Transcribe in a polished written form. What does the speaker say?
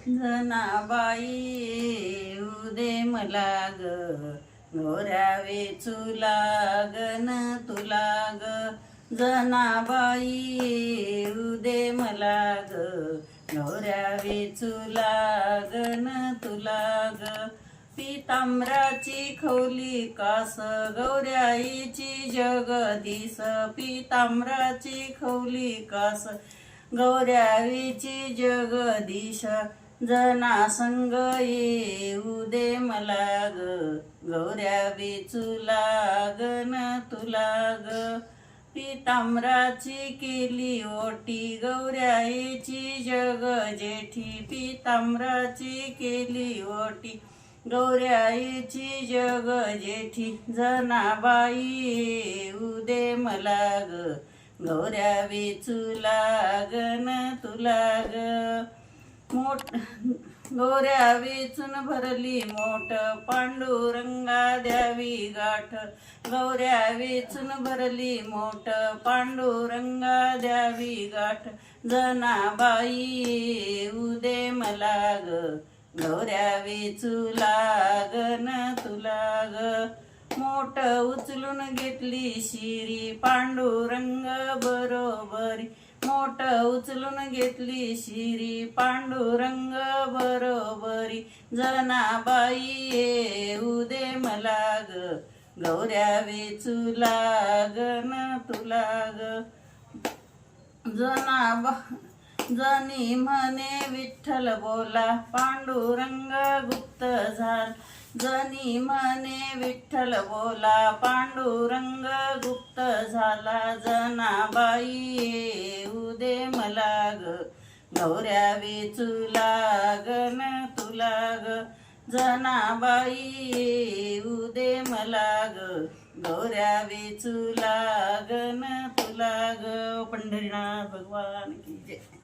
जनाबाई उदे मला ग गोऱ्या वेचू लागन तुला ग जनाबाई उदे मला ग गोऱ्या वेचू लागन तुला ग पितांबराची खवली कास गौऱ्याईची जगदीश पितांबराची खवली कास गौऱ्याईची जगदीश जना संग येऊ दे मला ग गौऱ्या वेचू लागन तुला ग पितांबराची केली ओटी गौऱ्याईची जग जेठी पितांबराची केली ओटी गौऱ्याईची जग जेठी जनाबाई येऊ दे मला ग गौऱ्या वेचू लागन तुला ग गौऱ्या वेचून भरली मोठ पांडुरंगा द्यावी गाठ गौऱ्या वेचून भरली मोठ पांडुरंगा द्यावी गाठ जनाबाई येऊ दे मला ग गौऱ्या वेचू लागन तुला ग मोठ उचलून घेतली शिरी पांडुरंग बरोबरी मोठ उचलून घेतली शिरी पांडुरंग बरोबरी जनाबाई येऊ दे मला ग गौऱ्या वेचू लागन तुला ग जनी म्हणे विठ्ठल बोला पांडुरंग गुप्त झाला जनी म्हणे विठ्ठल बोला पांडुरंग गुप्त झाला जनाबाई येऊ दे मला ग गौऱ्या वेचू लागन तुला ग जनाबाई येऊ दे मला ग गौऱ्या वेचू लागन तुला ग पंढरीनाथ भगवान की जय।